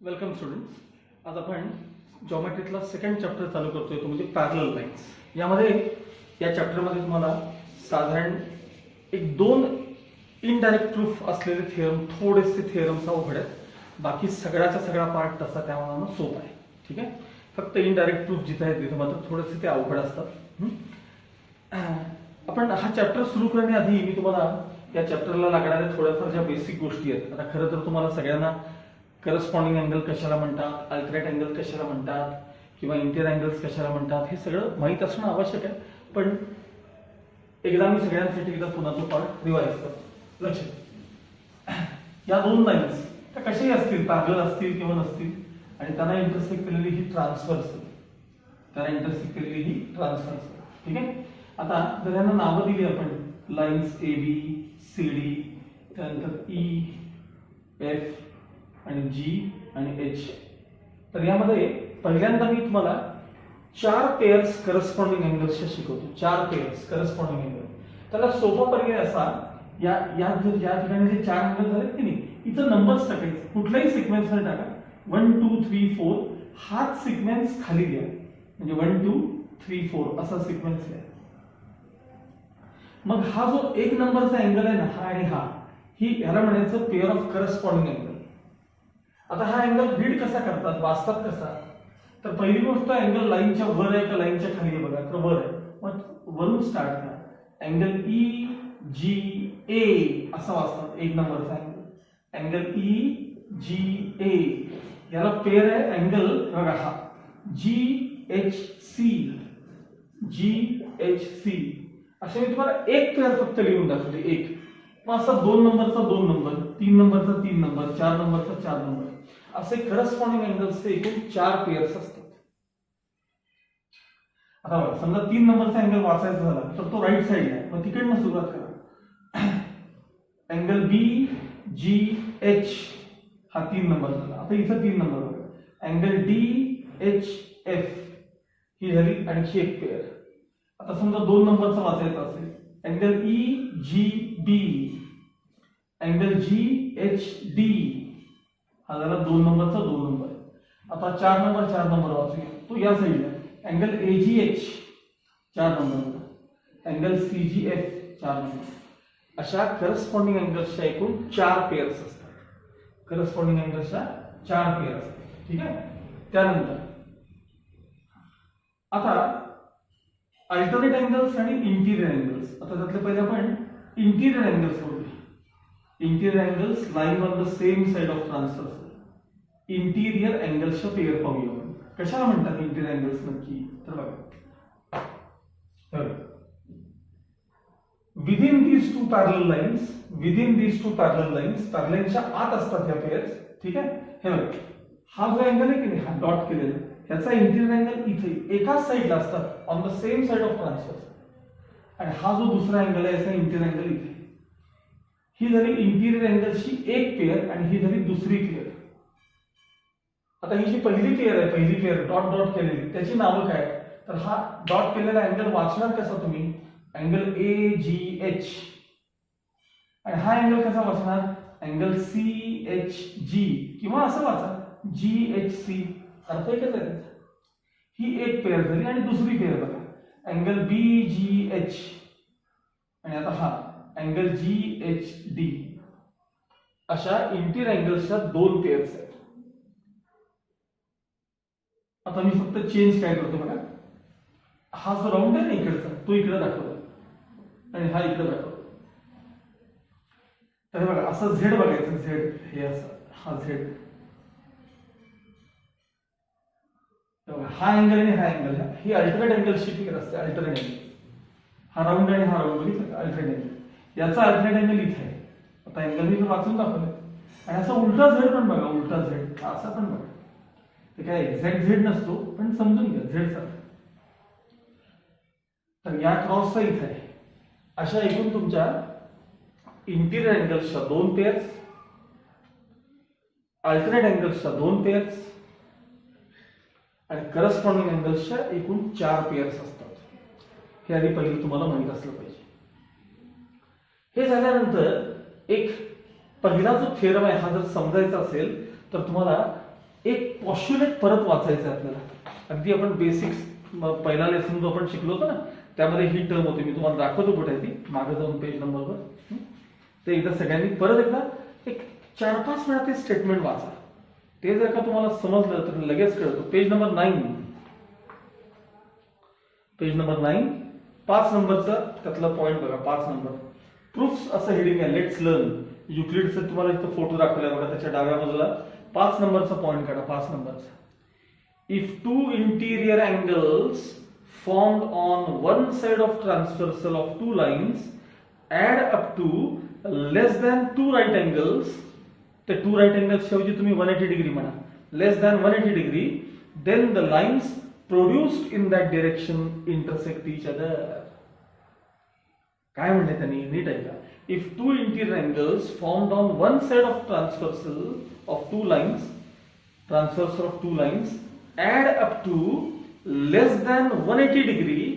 Welcome students. आज आपण जॉमेट्रीतला second chapter चालू करतोय, तो म्हणजे पॅरलल लाईन्स. यामध्ये या चॅप्टरमध्ये तुम्हाला साधारण एक दोन इनडायरेक्ट प्रूफ असलेले थिअरम, थोडेसे थिअरम्स अवघड आहेत. बाकी सगळ्याचा सगळा पार्ट तसा त्या मानानं सोपा आहे. ठीक आहे, फक्त इनडायरेक्ट प्रूफ जिथे आहेत तिथे मात्र थोडेसे ते अवघड असतात. आपण हा चॅप्टर सुरू करण्याआधी मी तुम्हाला या चॅप्टरला लागणाऱ्या थोड्याफार ज्या बेसिक गोष्टी आहेत, आता खरं तर तुम्हाला सगळ्यांना करस्पॉन्डिंग अँगल कशाला म्हणतात, अल्टरनेट अँगल कशाला म्हणतात किंवा इंटिरियर अँगल्स कशाला म्हणतात हे सगळं माहीत असणं आवश्यक आहे. पण एकदा मी सगळ्यांसाठी एकदा पुन्हा तो पार्ट रिवाइज करतो. लक्षात, या दोन लाईन्स त्या कशाही असतील, पॅरलल असतील किंवा नसतील, आणि त्यांना इंटरसेक्ट केलेली ही ट्रान्सफर्स, त्यांना इंटरसेक्ट केलेली ही ट्रान्सफर्स. ठीक आहे, आता जर यांना नावं दिली आपण, lines A B C D, त्यानंतर ई एफ आणि जी आणि एच, तर यामध्ये पहिल्यांदा मी तुम्हाला चार पेअर्स करस्पॉन्डिंग अँगल्सच्या शिकवतो. चार पेअर्स करस्पॉन्डिंग अँगल. त्याला सोपा पर्याय असा, या ठिकाणी जे चार अँगल झालेत की नाही, इथं नंबर्स टाकायचे, कुठल्याही सिक्वेन्स मध्ये टाका. 1 2 3 4 हाच सिक्वेन्स खाली द्या, म्हणजे 1 2 3 4 असा सिक्वेन्स आहे. मग हा जो एक नंबरचा अँगल आहे ना, हा आणि हा, ही याला म्हणायचं पेअर ऑफ करस्पॉन्डिंग अँगल. आता हा अँगल रीड कसा करतात, वाचतात कसा, तर पहिली गोष्ट अँगल लाईनच्या वर आहे का लाईनच्या खाली आहे बघा, तर वर आहे. मग वरून स्टार्ट करा. अँगल ई जी ए असं वाचतात एक नंबरचा angle. Angle E G A याला पेअर आहे अँगल बघा हा G H C. G H C असे मी तुम्हाला एक पेअर फक्त लिहून दाखवले, एक. मग असा 2 नंबरचा 2 नंबर, 3 नंबरचा 3 नंबर, 4 नंबरचा 4 नंबर, असे करस्पॉन्डिंग अँगल्सचे एकूण 4 पेअर्स असतात. आता बघा, समजा 3 नंबरचा अँगल वाचायचा झाला तर तो राईट साइडला आहे, मग तिकडनं सुरुवात करा. अँगल बी जी एच हा 3 नंबर झाला. आता इथं 3 नंबर बघा. अँगल डी एच एफ ही झाली आणखी एक पेअर. आता समजा 2 नंबरचा वाचायचा असेल, angle E G B, angle G H D हा झाला 2 नंबरचा 2 नंबर. आता 4 नंबर वाचूया, तो या साईडला. Angle A G H 4 number, angle C G F 4 number. अशा करस्पॉन्डिंग अँगल्सच्या एकूण 4 पेअर्स असतात. करस्पॉन्डिंग अँगल्सच्या 4 पेअर असतात. ठीक आहे, त्यानंतर आता अल्टरनेट अँगल्स आणि इंटिरियर अँगल्स. आता त्यातले पहिले आपण इंटिरियर अँगल्स बघूया. Interior angles line on the same side of transversals. Interior अँगल्सच्या पेअर पाहूया आपण. कशाला म्हणतात इंटिरियर अँगल्स नक्की, तर बघा, within these two parallel lines, within these two parallel lines, पॅरललच्या आत असतात ह्या पेअर्स. ठीक आहे, हे बघा, हा जो अँगल आहे की नाही, हा डॉट केलेला, ह्याचा इंटिरियर अँगल इथे एकाच साइडला असतात, on the same side of transfers. आणि हा जो दुसरा अँगल आहे याचा इंटिरियर अँगल इथे. ही झाली इंटिरियर अँगल्सची एक पेअर आणि ही झाली दुसरी पेअर. आता ही जी पहिली पेअर आहे, पहिली पेअर डॉट डॉट केलेली, त्याची नावं काय, तर हा डॉट केलेला अँगल वाचणार कसा तुम्ही, अँगल ए जी एच. आणि हा अँगल कसा वाचणार, अँगल सी एच जी, किंवा असं वाचा जी एच सी. अर्थ एकच आहे. ही एक पेअर झाली आणि दुसरी पेअर बघा, अँगल बी जी एच, आणि आता हा अँगल जी एच डी. अशा इंटिरियर अँगल्सच्या 2 पेअर्स आहेत. आता मी फक्त चेंज काय करतो बघा, हा जो राऊंड आहे ना इकडचा, तो इकडे दाखवतो आणि हा इकडे दाखवतो. तर बघा, असं झेड बघायचं, झेड हे असं, हा झेड. हा अँगल आणि हा अँगल, ही अल्टरनेट अँगल्सची पेअर असते. अल्टरनेट अँगल, हा राऊंड आणि हा राऊंड बघितलं, अल्टरनेट अँगल. याचा अल्टरनेट अँगल इथे आहे. आता अँगल मी वाचून दाखवलं. आणि असा उलटा झेड पण बघा, उलटा झेड असा पण बघा. ते काय एक्झॅक्ट झेड नसतो, पण समजून घ्या झेड सारखा. तर या क्रॉसचा इथे आहे. अशा एकूण तुमच्या इंटिरियर अँगल्सच्या 2 पेअर्स, अल्टरनेट अँगल्सच्या 2 पेअर्स आणि करस्पॉन्डिंग अँगल्सच्या एकूण 4 पेअर्स असतात. हे आधी पहिले तुम्हाला माहित असलं पाहिजे. हे झाल्यानंतर एक पहिला जो थिअरम आहे हा जर समजायचा असेल तर तुम्हाला एक पॉस्ट्युलेट परत वाचायचं आहे आपल्याला. अगदी आपण बेसिक्स पहिला लेसन जो आपण शिकलो होतो ना त्यामध्ये ही टर्म होती. मी तुम्हाला दाखवतो कुठे आहे ती, मागे जाऊन पेज नंबरवर. ते एकदा सगळ्यांनी परत एकदा एक 4-5 वेळा ते स्टेटमेंट वाचा. ते जर का तुम्हाला समजलं तर लगेच कळतं. पेज नंबर 9, पेज नंबर 9, 5 नंबरचा त्यातला पॉइंट बघा. 5 नंबर प्रूफ्स असं हेडिंग आहे. लेट्स लर्न युक्लिडचा तुम्हाला इथं फोटो दाखवलाय बघा, त्याच्या डाव्या बाजूला 5 नंबरचा पॉइंट काढा. 5 नंबरचा, if two interior angles formed on one side of transversal of two lines add up to less than two right angles, the two right angles ऐवजी तुम्ही 180 degree म्हणा, less than 180 degree, then the lines produced in that direction intersect each other. काय म्हणले त्यांनी, नीट ऐका. if two interior angles formed on one side of transversal of two lines add up to less than 180 degree,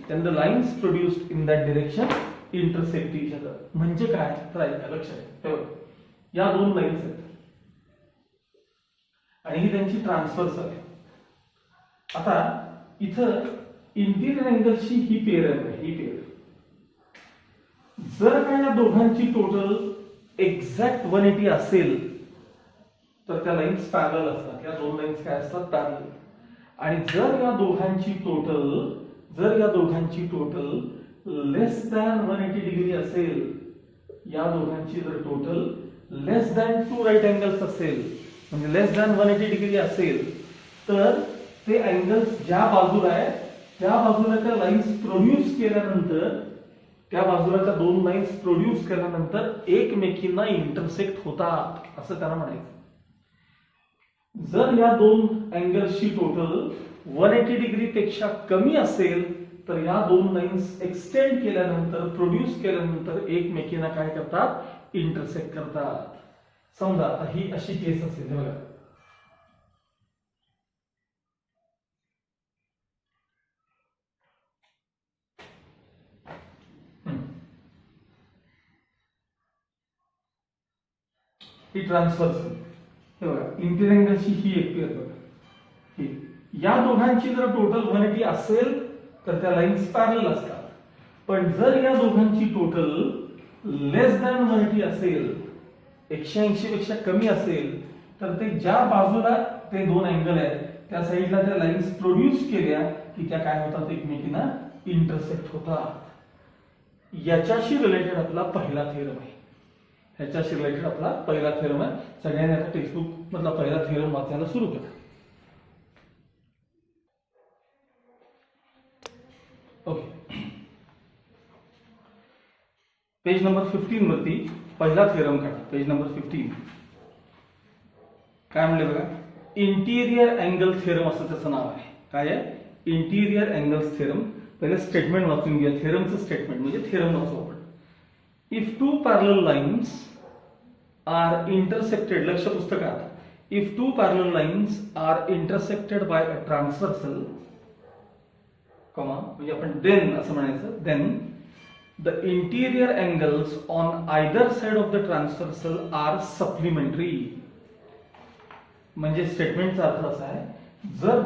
then the lines produced in that direction intersect each other. म्हणजे काय तर ऐका, लक्षात ठेवा. या दोन लाईन्स आहेत आणि ही त्यांची ट्रान्सफर्सल आहे. आता इथं इंटिरियर अँगलची ही पेअर आहे. ही पेअर जर का या दोघांची टोटल एक्झॅक्ट 180 असेल तर त्या लाईन्स पॅरलल असतात. या दोन लाईन्स काय असतात, पॅरलल. आणि जर या दोघांची टोटल लेस दॅन 180 डिग्री असेल, या दोघांची जर टोटल लेस दॅन 2 राईट अँगल्स असेल, म्हणजे लेस दॅन 180 डिग्री असेल, तर ते अँगल्स ज्या बाजूला आहे त्या बाजूला त्या लाईन्स प्रोड्यूस केल्यानंतर, त्या बाजूला त्या दोन लाईन्स प्रोड्यूस केल्यानंतर एकमेकींना इंटरसेक्ट होतात असं त्यांना म्हणायचं. जर या दोन अँगल्सची टोटल 180 डिग्री पेक्षा कमी असेल तर या दोन लाईन्स एक्सटेंड केल्यानंतर, प्रोड्यूस केल्यानंतर एकमेकींना काय करतात, इंटरसेक्ट करतात. समजा ही अशी केस असेल बघा, ही ट्रान्सफर्सल, हे बघा इंटिरियर अँगलची ही एक पेअर बघा. ही या दोघांची जर टोटल 180 असेल तर त्या लाईन्स पॅरलल असतात. पण जर या दोघांची टोटल लेस दॅन 180 असेल, 180 पेक्षा कमी असेल, तर ते ज्या बाजूला ते दोन अँगल आहेत त्या साईडला त्या लाईन्स प्रोड्यूस केल्या की त्या काय होतात, एकमेकींना इंटरसेक्ट होतात. याच्याशी रिलेटेड आपला पहिला थेरम आहे. ह्याच्याशी रिलेटेड आपला पहिला थेरम आहे. सगळ्यांनी आता टेक्स्टबुक मधला पहिला थेरम वाचायला सुरू करा. ओके, पेज नंबर 15 वरती पहिला थेरम काढा. पेज नंबर 15 काय म्हणले बघा, इंटिरियर अँगल थेरम असं त्याचं नाव आहे. काय आहे, इंटिरियर अँगल्स थेरम. पहिले स्टेटमेंट वाचून घ्या. थेरमचं स्टेटमेंट म्हणजे थेरम वाचू आपण. If two parallel lines are intersected, लक्ष पुस्तकात, if two parallel lines are intersected by a transversal, comma म्हणजे आपण देन असं म्हणायचं, then the interior angles on either side of the transversal are supplementary. म्हणजे स्टेटमेंटचा अर्थ असा आहे, जर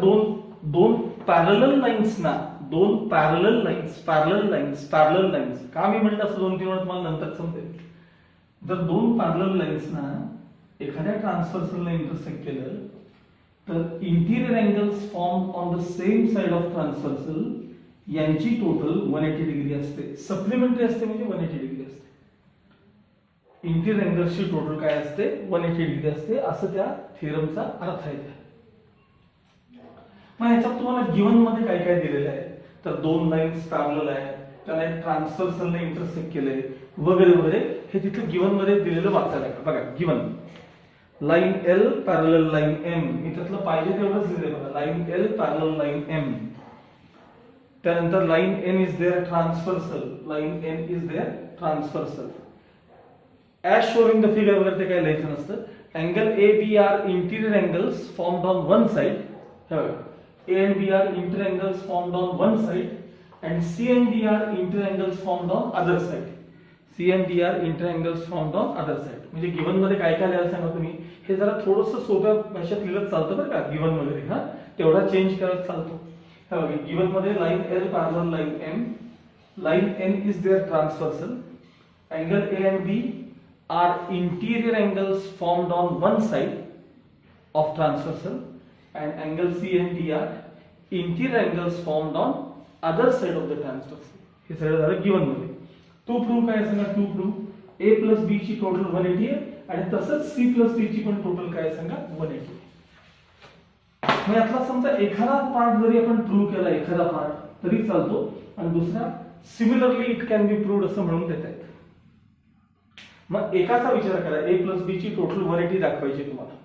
दोन पॅरलल लाईन्सना, दोन पॅरलल लाईन्स का मी म्हटलं असं 2-3 वेळा तुम्हाला नंतर समजेल. जर दोन पॅरलल लाईन्सना एखाद्या ट्रान्सव्हर्सलला इंटरसेक्ट केलं तर interior angles form on the same side of transversal यांची टोटल 180 डिग्री असते. सप्लिमेंटरी असते म्हणजे 180 डिग्री असते. इंटिरियर अँगल्सची टोटल काय असते, 180 डिग्री असते, असं त्या थेरमचा अर्थ आहे. मग ह्याच्यात तुम्हाला गिवन मध्ये काय काय दिलेलं आहे, तर दोन लाईन्स पॅरलल आहेत, त्याला एक ट्रान्सव्हर्सलने इंटरसेक्ट केलंय वगैरे वगैरे, हे तिथे गिवन मध्ये दिलेलं वाचायला का बघा. Given line L parallel line M, मी त्यातलं पाहिजे तेवढंच दिलंय बघा. Line L parallel line M, त्यानंतर line N is there transversal, line N is there transversal. As shown in the figure वगैरे ते काय लिहायचं नसतं. Angle A B are interior angles formed on one side, हे बघा, A and B are interior angles formed on one side and C and D are interior angles formed on other side. C and D are inter angles formed on other side. म्हणजे given मध्ये काय काय लिहायला सांगा तुम्ही. हे जरा थोडंसं सोप्या भाषेत लिहिलं चालतं बरं का गिवन वगैरे. हा तेवढा चेंज करत चालतो. हा बघा गिवन मध्ये line L parallel line M, line N is there transversal, angle A and B are interior angles formed on one side of transversal, and angle C and D are interior angles formed on other side of the transversal. हे सगळं झालं given मध्ये. To prove काय सांगा. To prove A plus B ची total 180 आहे आणि तसंच सी प्लस डी ची पण टोटल काय सांगा 180. मग यातला समजा एखादा पार्ट जरी आपण प्रूव्ह केला एखादा पार्ट तरी चालतो आणि दुसरा similarly it can be proved असं म्हणून देत आहेत. मग एकाचा विचार करा. ए प्लस बी ची टोटल 180 दाखवायची तुम्हाला.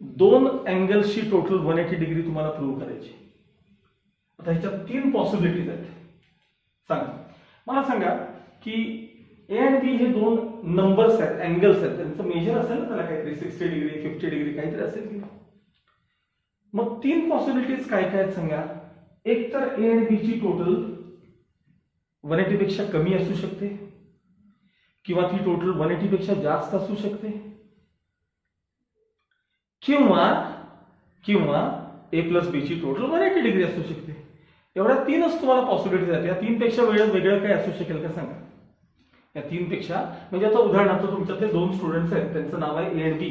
दोन अँगल्सची टोटल 180 डिग्री तुम्हाला प्रूव्ह करायची. आता ह्याच्यात तीन पॉसिबिलिटीज आहेत. सांगा मला सांगा की ए आणि बी हे दोन नंबर्स आहेत, अँगल्स आहेत, त्यांचं मेजर असेल ना त्याला काहीतरी 60 डिग्री 50 डिग्री काहीतरी असेल की. मग तीन पॉसिबिलिटीज काय काय आहेत सांगा. एक तर ए आणि बी ची टोटल 180 पेक्षा कमी असू शकते किंवा ती टोटल 180 पेक्षा जास्त असू शकते किंवा ए प्लस बी ची टोटल 180 डिग्री असू शकते. एवढ्या तीनच तुम्हाला पॉसिबिलिटीज आहेत. या तीन पेक्षा वेगळं काय असू शकेल का सांगा. या तीन पेक्षा म्हणजे आता उदाहरणार्थ तुमच्यातले दोन स्टुडंट्स आहेत, त्यांचं नाव आहे ए आणि बी.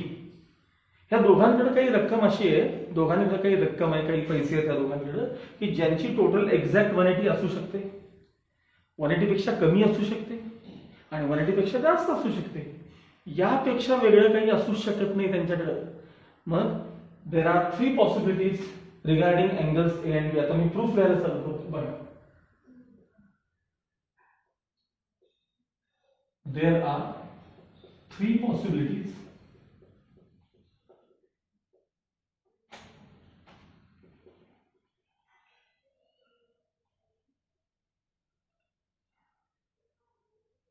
ह्या दोघांकडे काही रक्कम अशी आहे, दोघांकडे काही रक्कम आहे, काही पैसे आहेत त्या दोघांकडे की ज्यांची टोटल एक्झॅक्ट 180 असू शकते, 180 पेक्षा कमी असू शकते आणि 180 पेक्षा जास्त असू शकते. यापेक्षा वेगळं काही असू शकत नाही त्यांच्याकडे. मग there are three possibilities regarding angles A and B. आता मी प्रूफ द्यायला चालू करतो बघा. There are three possibilities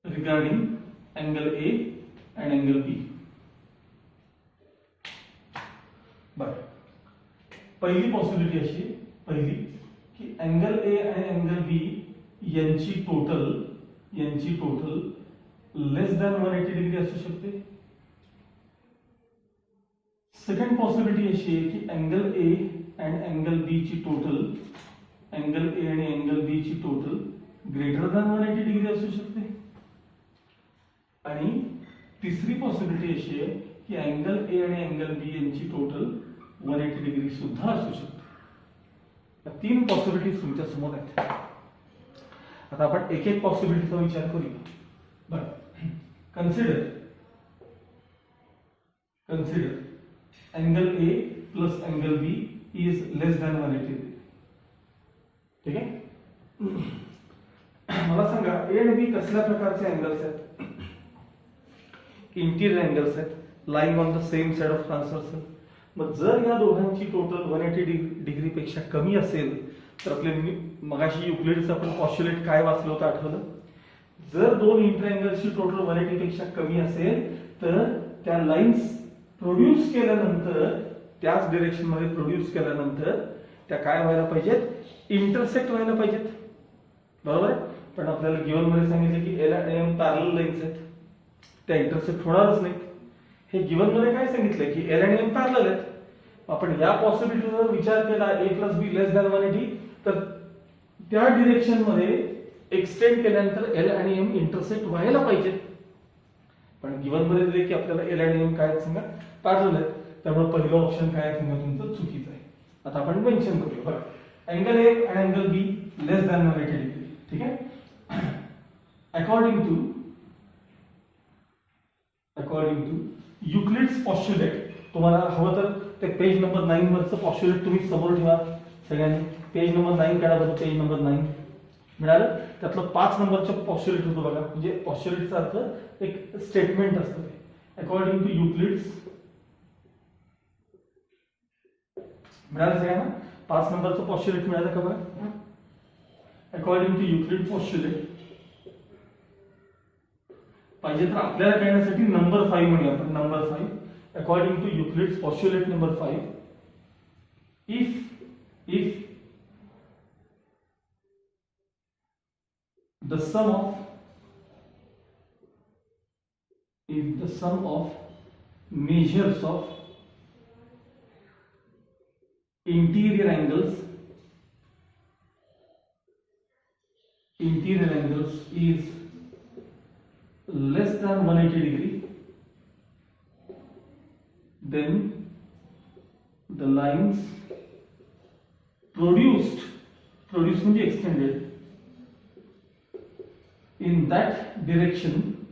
regarding angle A and angle B. बरं, पहिली पॉसिबिलिटी अशी पहिली की अँगल ए आणि अँगल बी यांची टोटल लेस दॅन 180 डिग्री असू शकते. सेकंड पॉसिबिलिटी अशी आहे की अँगल ए अँड अँगल बी ची टोटल ग्रेटर दॅन 180 डिग्री असू शकते. आणि तिसरी पॉसिबिलिटी अशी आहे की अँगल ए आणि अँगल बी यांची टोटल 180 डिग्री सुद्धा असू शकते. तीन पॉसिबिलिटीज तुमच्या समोर आहेत. आता आपण एक एक पॉसिबिलिटीचा विचार करूया. बरं, consider angle A plus angle B is less than 180 degree. ठीक आहे. मला सांगा ए आणि बी कसल्या प्रकारचे अँगल्स आहेत. इंटिरियर अँगल्स आहेत, lying on the same side of transversal. मग जर या दोघांची टोटल 180 डिग्री पेक्षा कमी असेल तर आपले मगाशी युक्लिडचं आपण पॉस्ट्युलेट काय वाचलं होतं आठवलं. जर दोन इंटर अँगल्सची टोटल 180 पेक्षा कमी असेल तर त्या लाईन्स प्रोड्यूस केल्यानंतर त्याच डिरेक्शन मध्ये प्रोड्यूस केल्यानंतर त्या काय व्हायला पाहिजेत, इंटरसेक्ट व्हायला पाहिजेत. बरोबर आहे. पण आपल्याला गिवन मध्ये सांगितलं की एल आणि एम पॅरलल लाईन्स आहेत, त्या इंटरसेक्ट होणारच नाहीत. हे गिवन मध्ये काय सांगितलंय की एल आणि एम पॅरलल आहेत. आपण या पॉसिबिलिटीचा विचार केला ए प्लस बी लेस दॅन 180 तर त्या डिरेक्शन मध्ये एक्सटेंड केल्यानंतर एल आणि एम इंटरसेक्ट व्हायला पाहिजेत. पण गिवन मध्ये दिले की आपल्याला एल आणि एम काय सांगा पॅरलल आहेत, त्यामुळे पहिलं ऑप्शन काय आहे तुमचं चुकीचं आहे. आता आपण मेन्शन करूया. बघा, अँगल ए आणि angle B less than 180 degree. ठीक आहे. According to Euclid's postulate. तुम्हाला हवं तर ते पेज नंबर 9 वरचं पॉस्ट्युलेट तुम्ही समोर ठेवा सगळ्यांनी. पेज नंबर 9 काढा बरं. पेज नंबर 9 मिळालं. त्यातलं 5 नंबरचं पॉस्ट्युलेट होतो बघा. म्हणजे पॉस्ट्युलेटचा अर्थ एक स्टेटमेंट असतं. अकॉर्डिंग टू युक्लिड्स मिळालं सगळ्यांना. 5 नंबरचं पॉस्ट्युलेट मिळालं का बघा. अकॉर्डिंग टू युक्लिड पॉस्ट्युलेट पाहिजे तर आपल्याला कळण्यासाठी नंबर 5 म्हणूया आपण. Number 5 according to Euclid's postulate number 5 if the sum of if the sum of measures of interior angles is less than 180 degree, then the lines produced means extended in that direction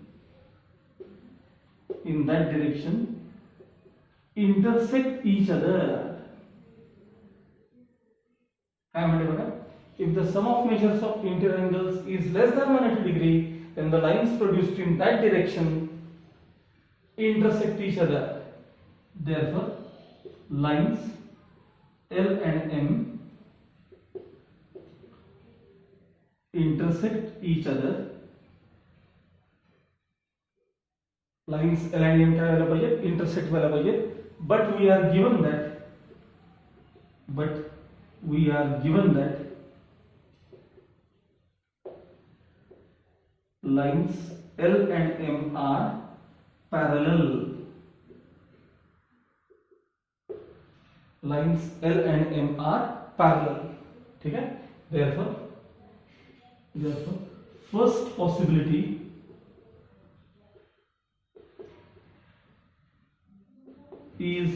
intersect each other. If the sum of measures of interior angles is less than 180 degree, then the lines produced in that direction intersect each other. Therefore, lines L and M intersect each other. Lines L and M क्या व्हायला पाहिजे? Intersect व्हायला पाहिजे. But we are given that lines L and M are parallel. Lines L and M are parallel. ठीक है? Therefore, first possibility is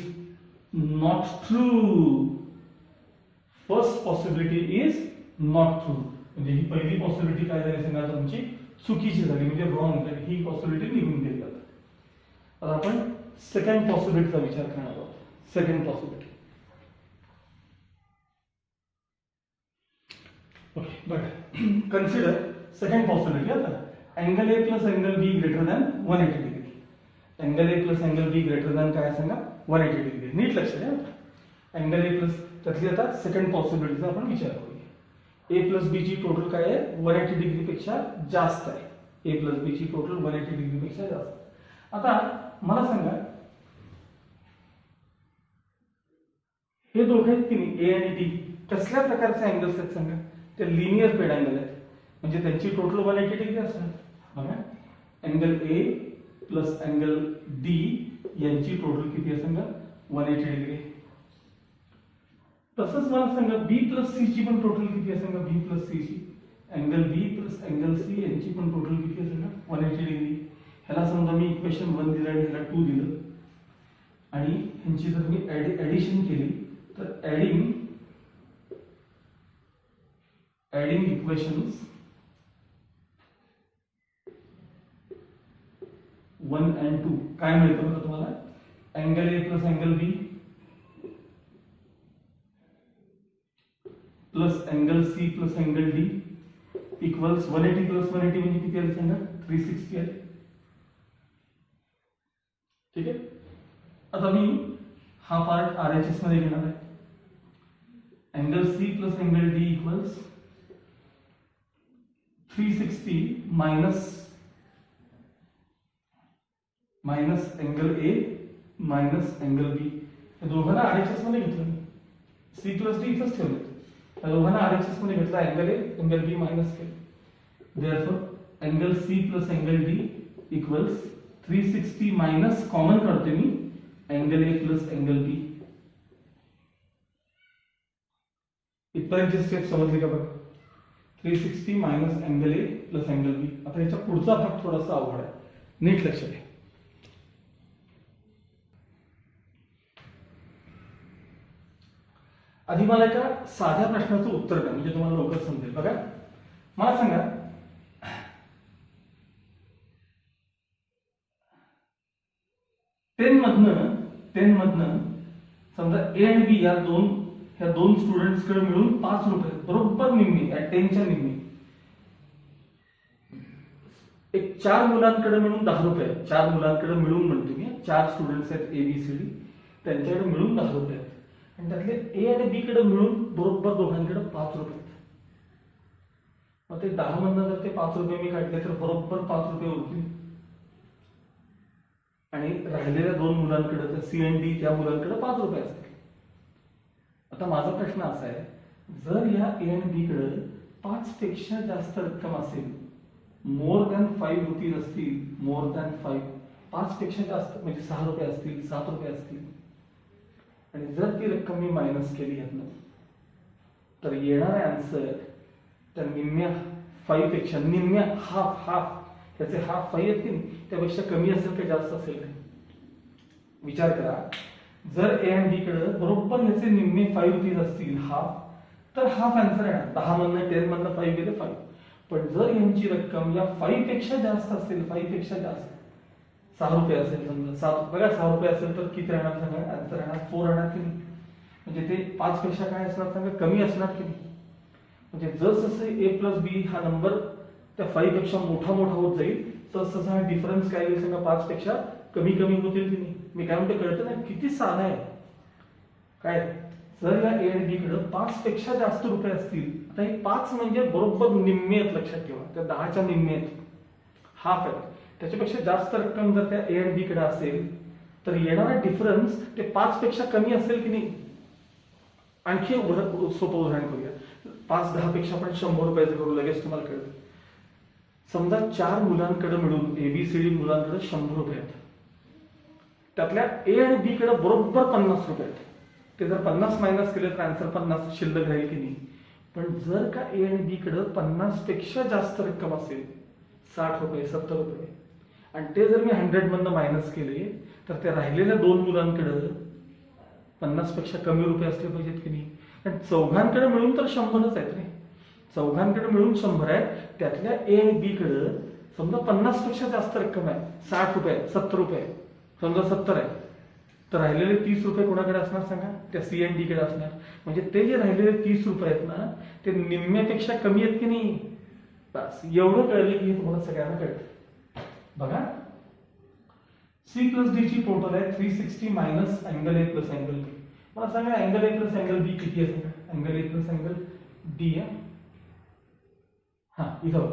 not true. First possibility is not true. म्हणजे ही पहिली possibility काय झाली सांगा तुमची चुकीची झाली म्हणजे रॉंग झाली. ही पॉसिबिलिटी निघून गेली. आता आपण सेकंड पॉसिबिलिटीचा विचार करणार आहोत. Second possibility. Okay but consider second possibility. आता angle A plus angle B greater than 180 degree. Angle A plus angle B greater than काय सांगा 180 डिग्री. नीट लक्ष द्या. अँगल ए प्लस त्यातली आता सेकंड पॉसिबिलिटीचा आपण विचार करूया. ए प्लस बी ची टोटल काय आहे 180 डिग्री पेक्षा जास्त आहे. ए प्लस बी ची टोटल 180 डिग्री पेक्षा जास्त. आता मला सांगा हे दोघे आहेत की नाही ए आणि डी कसल्या प्रकारचे अँगल्स आहेत सांगा. ते लिनियर पेड अँगल आहेत म्हणजे त्यांची टोटल 180 डिग्री असणार. बघा angle A plus angle D यांची टोटल किती आहे सांगा 180 डिग्री. तसंच मला सांगा बी प्लस सी ची पण टोटल किती आहे सांगा. बी प्लस सी ची angle B plus angle C यांची पण टोटल किती आहे सांगा 180 डिग्री. ह्याला समजा मी इक्वेशन 1 दिलं आणि ह्याला 2 दिलं आणि ह्यांची जर मी ऍडिशन केली तर ऍडिंग इक्वेशन्स 1 and 2 काय मिळतं बघा तुम्हाला. Angle A plus angle B plus angle C plus angle D equals 180 plus 180 म्हणजे किती आले सांगा 360 आले. ठीक आहे. आता मी हा पार्ट RHS मध्ये घेणार आहे. Angle C plus angle D equals 360 minus angle A minus angle B. या दोघांना RHS मध्ये घेतलं मी. सी प्लस डी इथंच ठेवलं. या दोघांना RHS मध्ये घेतला. Angle A angle B minus केलं. Therefore angle C plus angle D equals 360 minus common करते मी angle A plus angle B. इथपर्यंतची स्टेप समजली का बघा. 360 minus angle A plus angle B. आता याचा पुढचा भाग थोडासा अवघड आहे. नीट लक्ष द्या. आधी मला एका साध्या प्रश्नाचं उत्तर द्या म्हणजे तुम्हाला लवकर समजेल. बघा मला सांगा टेन मधनं समजा ए आणि बी ह्या दोन स्टुडंट्स कडे मिळून 5 रुपये बरोबर निम्मी या 10 च्या निम्मी. एक 4 मुलांकडे मिळून 10 रुपये. 4 मुलांकडे मिळून म्हणतो मी 4 स्टुडंट्स आहेत ABCD त्यांच्याकडे मिळून 10 रुपये आहेत आणि त्यातले ए आणि बी कडे मिळून बरोबर दोघांकडे 5 रुपये आहेत. मग ते 10 मधनं जर ते 5 रुपये मी काढले तर बरोबर 5 रुपये उरतील आणि राहिलेल्या 2 मुलांकडे सी आणि डी त्या मुलांकडे 5 रुपये असतील. आता माझा प्रश्न असा आहे जर या ए आणि बी कडे 5 पेक्षा जास्त रक्कम असेल मोर दॅन 5 रुपीज असतील मोर दॅन 5 5 पेक्षा जास्त म्हणजे 6 रुपये असतील, 7 रुपये असतील, आणि जर ती रक्कम मी मायनस केली यातनं, तर येणारे आन्सर त्या निम्म्या 5 पेक्षा, निम्म्या हाफ त्याचे हाफ 5 आहेत की नाही, त्यापेक्षा कमी असेल का जास्त असेल का? विचार करा, जर ए आणि बी कडे बरोबर याचे निम्मे 5 रुपीज असतील, हाफ, तर हाफ आन्सर येणार. 10 मधनं 10 मधनं 5 गेले 5. पण जर यांची रक्कम या 5 पेक्षा जास्त असेल, 5 पेक्षा जास्त, 6 रुपये असेल समजा, 7 बघा 6 रुपये असेल तर किती राहणार सांगा? आन्सर राहणार 4 राहणार की नाही? म्हणजे ते 5 पेक्षा काय असणार सांगा? कमी असणार की नाही? म्हणजे जसं ए प्लस बी हा नंबर त्या 5 पेक्षा मोठा होत जाईल, तसं हा डिफरन्स काय येईल सांगा? 5 पेक्षा कमी होतील की नाही? मी काय म्हणतो कळतं ना? किती साधा आहे काय? जर या ए आणि बी कडे 5 पेक्षा जास्त रुपये असतील, आता हे 5 म्हणजे बरोबर निम्मे आहेत, लक्षात ठेवा, त्या 10च्या निम्मे आहेत, हाफ आहेत. त्याच्यापेक्षा जास्त रक्कम जर त्या ए आणि बी कडे असेल, तर येणारा डिफरन्स ते 5 पेक्षा कमी असेल की नाही? आणखी सोपं उदाहरण करूया. 5-10 पेक्षा आपण 100 रुपयाचं करू, लगेच तुम्हाला कळतं. समजा 4 मुलांकडे मिळून, एबीसीडी मुलांकडे 100 रुपये आहेत, त्यातल्या ए आणि बी कडे बरोबर 50 रुपये आहेत. ते जर 50 मायनस केले तर आन्सर 50 शिल्लक राहील की नाही? पण जर का ए आणि बी कडे 50 पेक्षा जास्त रक्कम असेल, 60 रुपये 70 रुपये, आणि ते जर मी 100 मधनं मायनस केले, तर त्या राहिलेल्या 2 मुलांकडे 50 पेक्षा कमी रुपये असले पाहिजेत की नाही? कारण चौघांकडे मिळून तर 100च आहेत रे, चौघांकडे मिळून 100 आहेत, त्यातल्या ए आणि बी कडे समजा 50 पेक्षा जास्त रक्कम आहे, 60 रुपये 70 रुपये, समजा 70 आहे, तर राहिलेले 30 रुपये कोणाकडे असणार सांगा? त्या सी एंड डी कडे असणार. म्हणजे ते जे राहिलेले 30 रुपये आहेत ना, ते निम्म्यापेक्षा कमी आहेत की नाही? बस एवढं कळलं की हे तुम्हाला सगळ्यांना कळतं. बघा, सी प्लस डी ची टोटल आहे 360 minus angle A plus angle B. मला सांगा angle A plus angle B किती आहे सांगा? Angle A plus angle D आहे, हा इथं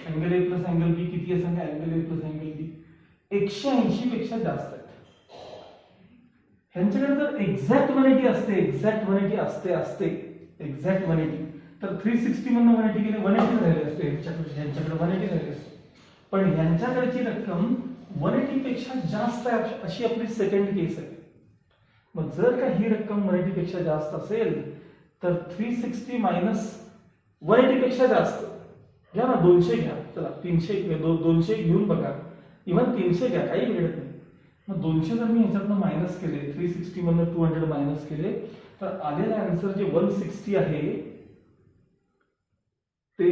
angle A plus angle B किती आहे सांगा? Angle A plus angle B 180 पेक्षा जास्त आहेत. ह्यांच्याकडे जर एक्झॅक्ट 180 असते, एक्झॅक्ट 180, तर 360 मधनं 180 गेले 180 राहिले असते, ह्यांच्याकडे 180 राहिले असते. पण ह्यांच्याकडची रक्कम 180 पेक्षा जास्त आहे, अशी आपली सेकंड केस आहे. मग जर का ही रक्कम 180 पेक्षा जास्त असेल, तर 360 मायनस 180 पेक्षा जास्त घ्या ना, 200 घ्या, चला 200 घेऊन बघा, इव्हन 300 घ्या, काही मिळत नाही. मग 200 जर मी ह्याच्यातनं मायनस केले, 360 मधनं 200 मायनस केले, तर आलेला आन्सर जे 160 आहे ते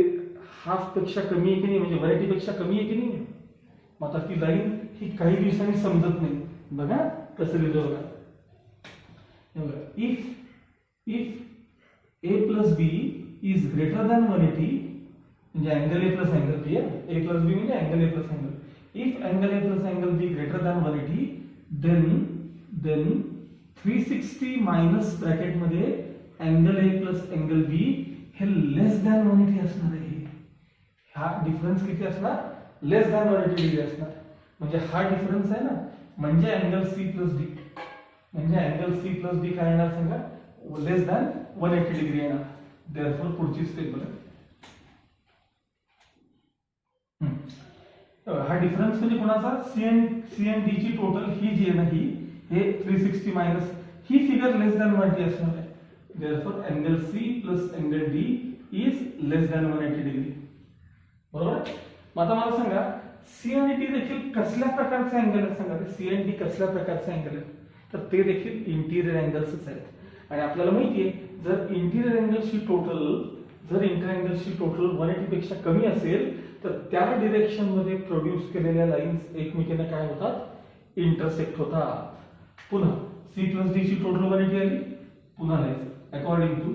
हाफ पेक्षा कमी आहे की नाही? म्हणजे 180 पेक्षा कमी आहे की नाही? मग आता ती लाईन ही काही दिवसांनी समजत नाही. बघा कसं लिहिलं बघा. If A plus B is greater than 180, म्हणजे angle A plus angle B आहे, ए प्लस बी म्हणजे angle A plus angle. If angle A plus angle B greater than 180, then 360 minus bracket मध्ये angle A plus angle B हे less than 180 असणार आहे. हा difference किती असणार? less than 180 degree असणार. म्हणजे हा डिफरन्स आहे ना, म्हणजे अँगल C plus D, म्हणजे अँगल C plus D काय येणार सांगा? less than 180 डिग्री येणार. Therefore पुढची स्टेप बघा. हा डिफरन्स म्हणजे कोणाचा? सी एंड डी ची टोटल ही जी आहे ना, ही हे 360 मायनस ही फिगर लेस दॅन 180 असणार आहे. Therefore angle C plus angle D is less than 180 degree. बरोबर? मग आता मला सांगा सी आणि डी देखील कसल्या प्रकारचे अँगल आहेत सांगा? सी आणि डी कसल्या प्रकारचे अँगल आहेत? तर ते देखील इंटिरियर अँगल्सच आहेत. आणि आपल्याला माहिती आहे, जर इंटिरियर अँगलची टोटल 180 पेक्षा कमी असेल, तर त्या डिरेक्शन मध्ये प्रोड्यूस केलेल्या लाईन्स एकमेकांना काय होतात? इंटरसेक्ट होतात. पुन्हा सी प्लस डी ची टोटल 180 आली, पुन्हा लिहायचं अकॉर्डिंग टू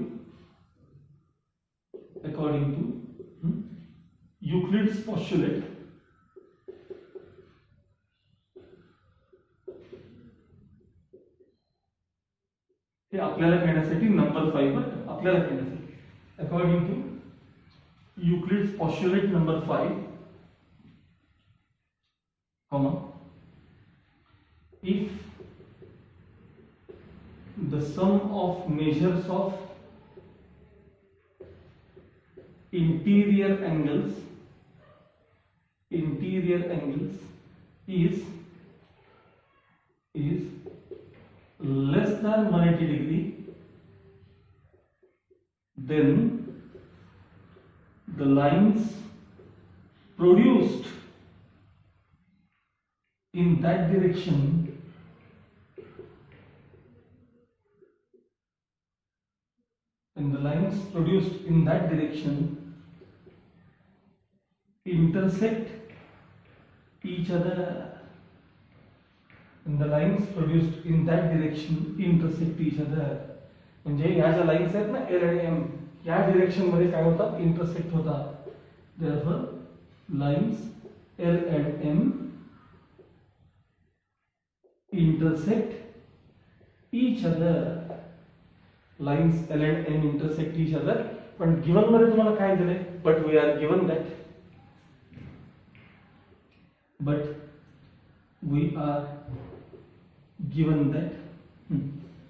युक्लिड्स पोस्टुलेट. हे आपल्याला घेण्यासाठी नंबर 5 आपल्याला घेण्यासाठी according to Euclid's postulate number 5, if the sum of measures of interior angles is less than 180 degree, then the lines produced in that direction intersect each other. And the lines produced in that direction intersect each other. म्हणजे ह्या ज्या lines आहेत ना L आणि M या direction मध्ये काय होतात, इंटरसेक्ट होतात. therefore lines L and M intersect each other. lines L and M intersect each other. पण गिवन मध्ये तुम्हाला काय दिले, but we are given that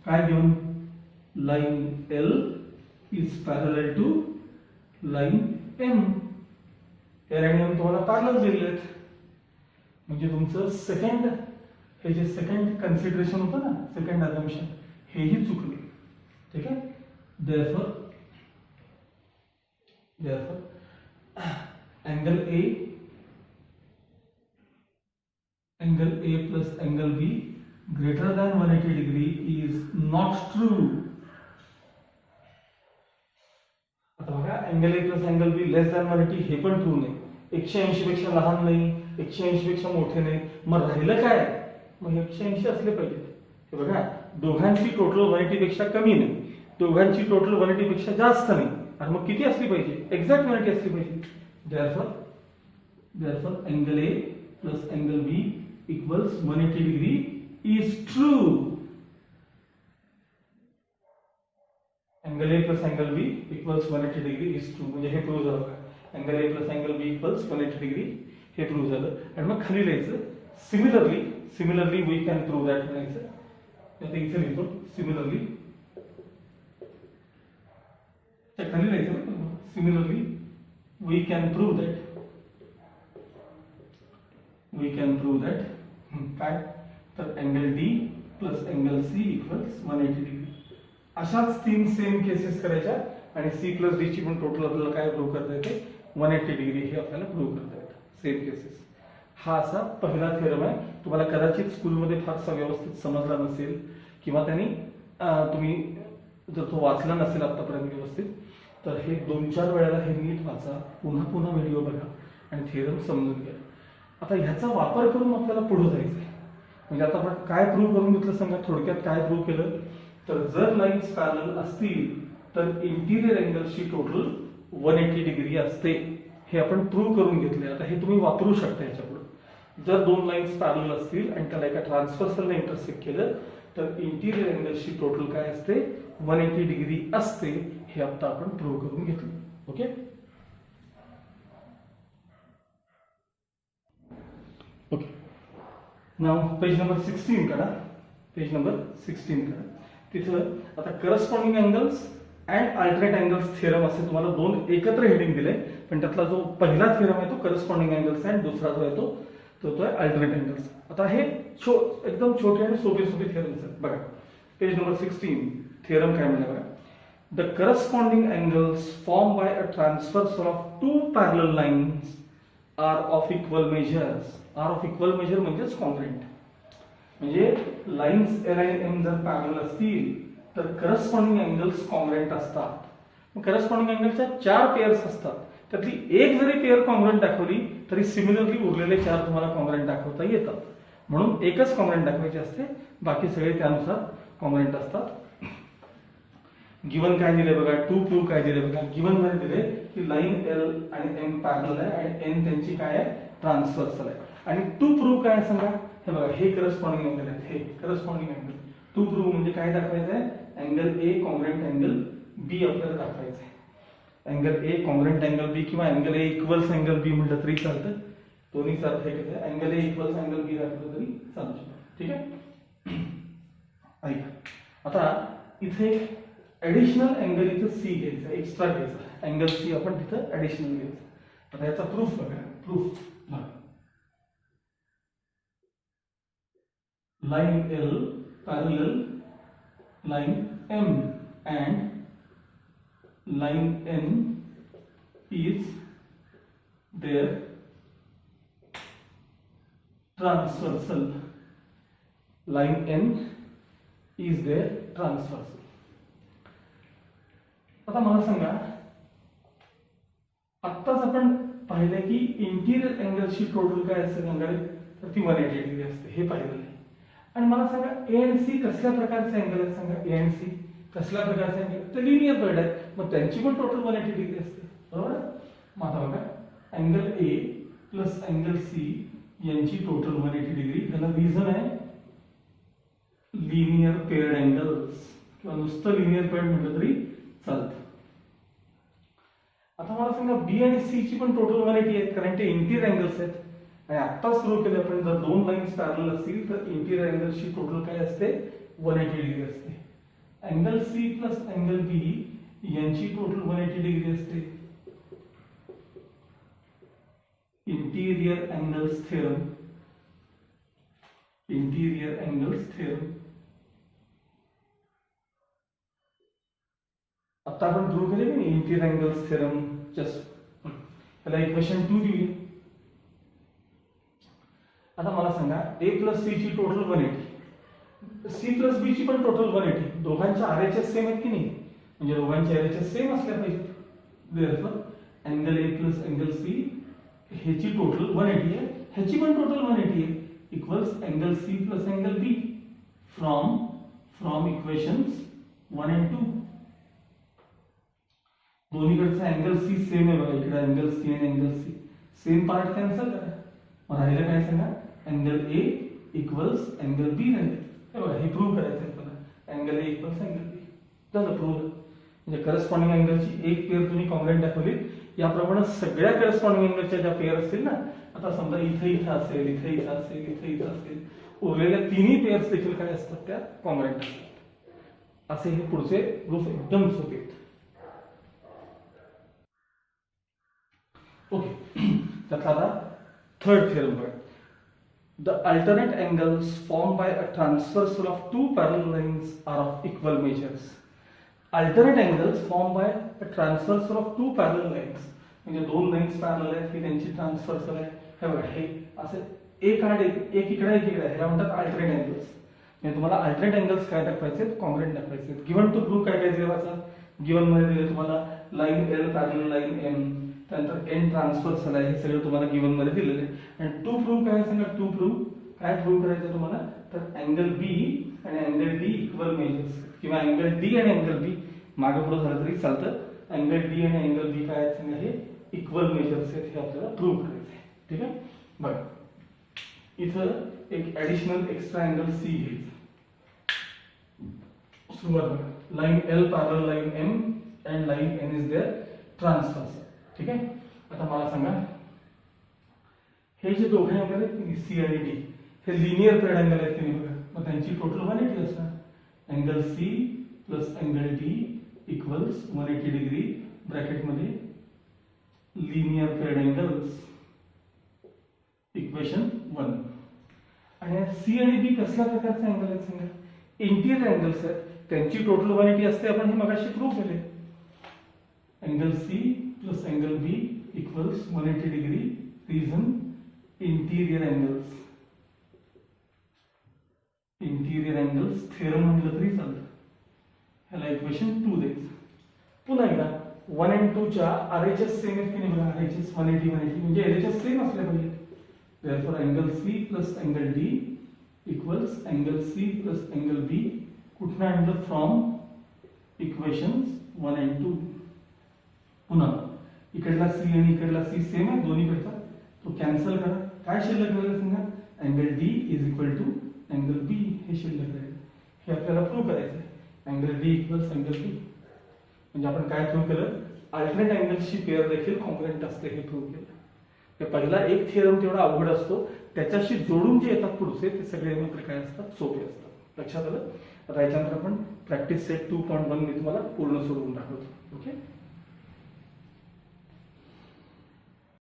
काय given, line L is parallel to line M. L आणि M तुम्हाला parallel दिलेले आहेत. म्हणजे तुमचं सेकंड, हे जे सेकंड कन्सिडरेशन होतं ना, सेकंड अझम्पशन, हेही चुकलं. ठीक आहे. therefore angle A plus angle B greater than 180 degree is not true. आता बघा, angle A plus angle B less than 180 हे पण ट्रू नाही, 180 पेक्षा लहान नाही, 180 पेक्षा मोठे नाही. मग राहिलं काय, मग 180 असले पाहिजे. हे बघा, दोघांची टोटल 180 पेक्षा कमी नाही, दोघांची टोटल 180 पेक्षा जास्त नाही, आणि मग किती असली पाहिजे, एक्झॅक्ट 180 असली पाहिजे. therefore angle A plus angle B equals 180 degree is true. angle A plus angle B equals 180 degree is true. म्हणजे हे प्रूव्ह झालं का, angle A plus angle B equals 180 degree हे प्रूव्ह झालं. आणि मग खाली लिहायचं similarly we can prove that म्हणायचं. आता इथे लिहितो similarly, खाली लिहायचं similarly we can prove that काय, तर angle D plus angle C equals 180 degree. अशाच 3 सेम केसेस करायच्या आणि C प्लस D ची पण टोटल आपल्याला काय प्रूव्ह करता येते, 180 डिग्री हे आपल्याला प्रूव्ह करता येतं. Same cases. हा असा पहिला थेरम आहे. तुम्हाला कदाचित स्कूलमध्ये फारसा व्यवस्थित समजला नसेल, किंवा त्यांनी तुम्ही जर तो वाचला नसेल आतापर्यंत व्यवस्थित, तर हे 2-4 वेळेला हे नीट वाचा, पुन्हा व्हिडिओ बघा आणि थेरम समजून घ्या. आता ह्याचा वापर करून आपल्याला पुढे जायचं आहे. म्हणजे आता आपण काय प्रूव्ह करून घेतलं सांगा, थोडक्यात काय प्रूव्ह केलं, तर जर लाईन्स पॅरलल असतील तर इंटिरियर अँगलची टोटल 180 डिग्री असते. हे आपण प्रूव्ह करून घेतले. आता हे तुम्ही वापरू शकता याच्या पुढे. जर 2 लाईन्स पॅरलल असतील आणि त्याला एका ट्रान्सव्हर्सलने इंटरसेक्ट केलं तर इंटिरियर अँगलची टोटल काय असते, 180 डिग्री असते. हे आता आपण प्रूव्ह करून घेतलं. ओके. नाव पेज नंबर 16 करा. तिथं आता corresponding angles and alternate angles theorem असे तुम्हाला 2 एकत्र हेडिंग दिले. पण त्यातला जो पहिला थेरम आहे तो करस्पॉन्डिंग अँगल्स अँड दुसरा जो आहे तो आहे अल्टरनेट अँगल्स. आता हे एकदम छोटे आणि सोपे थेरम्स आहेत. बघा पेज नंबर 16 थेरम काय म्हणलं बघा. The corresponding angles formed by a transversal of 2 parallel lines are of equal measures. म्हणजेच कॉन्ग्रुएंट. म्हणजे लाईन्स L आणि M जर पॅरलल असतील तर करस्पॉन्डिंग अँगल्स कॉन्ग्रुएंट असतात. मग करस्पॉन्डिंग अँगलच्या 4 पेअर्स असतात. त्यातली एक जरी पेअर कॉन्ग्रुएंट दाखवली तरी सिमिलरली उरलेले 4 तुम्हाला कॉन्ग्रुएंट दाखवता येतात. म्हणून एकच कॉन्ग्रुएंट दाखवायचे असते, बाकी सगळे त्यानुसार कॉन्ग्रुएंट असतात. गिवन काय दिले बघा, टू प्रूव्ह काय दिले बघा. गिवन मध्ये दिले की लाईन L आणि M पॅरलल आहे आणि N त्यांची काय आहे, ट्रान्सव्हर्सल आहे. आणि टू प्रूव्ह काय सांगा, हे बघा हे करस्पॉन्डिंग अँगल आहे. हे करस्पॉन्डिंग अँगल टू प्रूव्ह म्हणजे काय दाखवायचं आहे, angle A congruent angle B आपल्याला दाखवायचं आहे. Angle A congruent angle B किंवा angle A equals angle B म्हटलं तरी चालतं. दोन्हीचा अर्थ एकच आहे. Angle A equals angle B दाखवलं तरी चालतं. ठीक आहे. ऐका आता इथे ऍडिशनल अँगल इथं C घ्यायचा, एक्स्ट्रा घ्यायचा. अँगल C आपण तिथं ऍडिशनल घ्यायचं. आता याचा प्रूफ बघा. Proof line L parallel line M and line N is their transversal. Line N is their transversal. आता मला सांगा, आत्ताच आपण पाहिलं की इंटिरियर अँगलची टोटल काय असते सांगा, तर ती 180 डिग्री असते, हे पाहिलेलं आहे. आणि मला सांगा ए आणि सी कसल्या प्रकारचे अँगल आहेत सांगा, ए आणि सी कसल्या प्रकारचे अँगल, तर लिनियर पेअर्ड आहेत, मग त्यांची पण टोटल 180 डिग्री असते, बरोबर. मग आता बघा, angle A plus angle C यांची टोटल 180 डिग्री. ह्याला रिझन आहे लिनियर पेअर्ड अँगल्स, किंवा नुसतं लिनियर पेअर्ड म्हटलं तरी चालतं. आता मला सांगा बी आणि सी ची पण टोटल 180 आहेत, कारण ते इंटिरियर अँगल्स आहेत. आणि आत्ताच प्रूव्ह केलं आपण, जर दोन लाईन्स पॅरलल असतील तर इंटिरियर अँगलची टोटल काय असते, 180 डिग्री असते. अँगल सी प्लस अँगल बी यांची टोटल 180 डिग्री असते. Interior angles theorem, interior angles theorem. आता आपण प्रूव्ह केले की इंटिरियर अँगल्स थेरम. जस्ट त्याला इक्वेशन 2 देऊया. आता मला सांगा ए प्लस सी ची टोटल 180, सी प्लस बी ची पण टोटल 180. दोघांच्या आरएचएस सेम आहेत की नाही, म्हणजे दोघांचे आरएचएस सेम असल्या पाहिजे. Therefore angle A plus angle C ह्याची टोटल 180 आहे, ह्याची पण टोटल 180 आहे, equals angle C plus angle B from equations 1 and 2. दोन्हीकडचा अँगल सी सेम आहे बघा, इकडे अँगल सी आणि angle C same part cancel करा. मग राहिलं काय सांगा, angle A equals angle B राहील. हे बघा, हे प्रूव्ह करायचं आहे आपल्याला, angle A equals angle B. झालं प्रूव्ह. म्हणजे करस्पॉन्डिंग अँगलची एक पेअर तुम्ही कॉन्ग्रुएंट दाखवली. याप्रमाणे सगळ्या करस्पॉन्डिंग अँगलच्या ज्या पेअर असतील ना, आता समजा इथे असेल, इथे असेल, इथे असेल, उरलेल्या तिन्ही पेअर्स देखील काय असतात, त्या कॉन्ग्रुएंट असतात. असे हे पुढचे प्रूफ एकदम सोपे आहेत. ओके, तर आता थर्ड थिअरम बघा. The alternate angles formed by a transversal of two parallel lines are of equal measures. Alternate angles formed by a transversal of two parallel lines, म्हणजे दोन लाईन्स पॅरलल आहेत की त्यांची ट्रान्सव्हर्सल आहे. हे बघा, हे असे एक आड एक इकडे एक इकडे, ह्याला म्हणतात अल्टरनेट अँगल्स. म्हणजे तुम्हाला अल्टरनेट अँगल्स काय दाखवायचे, कॉन्ग्रुएंट दाखवायचे. गिवन टू प्रूव्ह काय काय देवाचा, गिवन मध्ये दिले तुम्हाला line L parallel line M, त्यानंतर एन ट्रान्सव्हर्सल आहे, हे सगळं तुम्हाला गिवन मध्ये दिलेलं आहे. आणि टू प्रूव्ह काय सांगा, टू प्रूव्ह काय प्रूव्ह करायचं तुम्हाला, तर अँगल बी आणि अँगल डी इक्वल मेजर्स, किंवा अँगल डी आणि अँगल बी मागे पुढे झालं तरी चालतं. अँगल डी आणि अँगल बी काय सांगा, हे इक्वल मेजर्स आहेत, हे आपल्याला प्रूव्ह करायचं आहे. ठीक आहे, बघा इथं एक ऍडिशनल एक्स्ट्रा अँगल सी घ्यायचं. सुरुवात बघा, line L parallel line M and line N is there transversal. ठीक आहे, आता मला सांगा हे जे दोघे अँगल आहेत सी आणि डी, हे लिनियर पेअर्ड अँगल आहेत की नाही बघा, मग त्यांची टोटल 180 असणार. Angle C plus angle D equals 180 degree bracket मध्ये लिनियर पेअर्ड अँगल्स, इक्वेशन 1. आणि सी आणि बी कसल्या प्रकारचे अँगल आहेत सांगा, इंटिरियर अँगल्स आहेत, त्यांची टोटल 180 असते. आपण हे मगाशी प्रूव्ह केले. Angle C plus angle B equals 180 degree. Reason interior angles, interior angles theorem म्हटलं तरी चालतं. ह्याला इक्वेशन 2 द्यायचं. पुन्हा एकदा 1 and 2 च्या आरएचएस सेम आहेत की नाही बघा, आरएचएस 180 म्हणजे एलएचएस सेम असले पाहिजे. therefore angle C plus angle D equals angle C plus angle B. कुठनं आणलं, फ्रॉम इक्वेशन्स 1 and 2. पुन्हा इकडला C आणि इकडला C सेम आहे दोन्हीकडचा, तो कॅन्सल करा. काय शिल्लक राहिलं सांगा, angle D is equal to angle B, हे शिल्लक राहिलं. हे आपल्याला प्रूव्ह करायचं आहे. Angle D equals angle B म्हणजे आपण काय प्रूव्ह केलं, अल्टरनेट अँगल्सची पेअर देखील कॉन्ग्रुएंट असते, हे प्रूव्ह केलं. हे पहिला एक थिअरम तेवढा अवघड असतो, त्याच्याशी जोडून जे येतात पुढचे ते सगळे मात्र काय असतात, सोपे असतात. लक्षात आलं. आता याच्यानंतर आपण प्रॅक्टिस सेट 2.1 मी तुम्हाला पूर्ण सोडवून दाखवतो. ओके.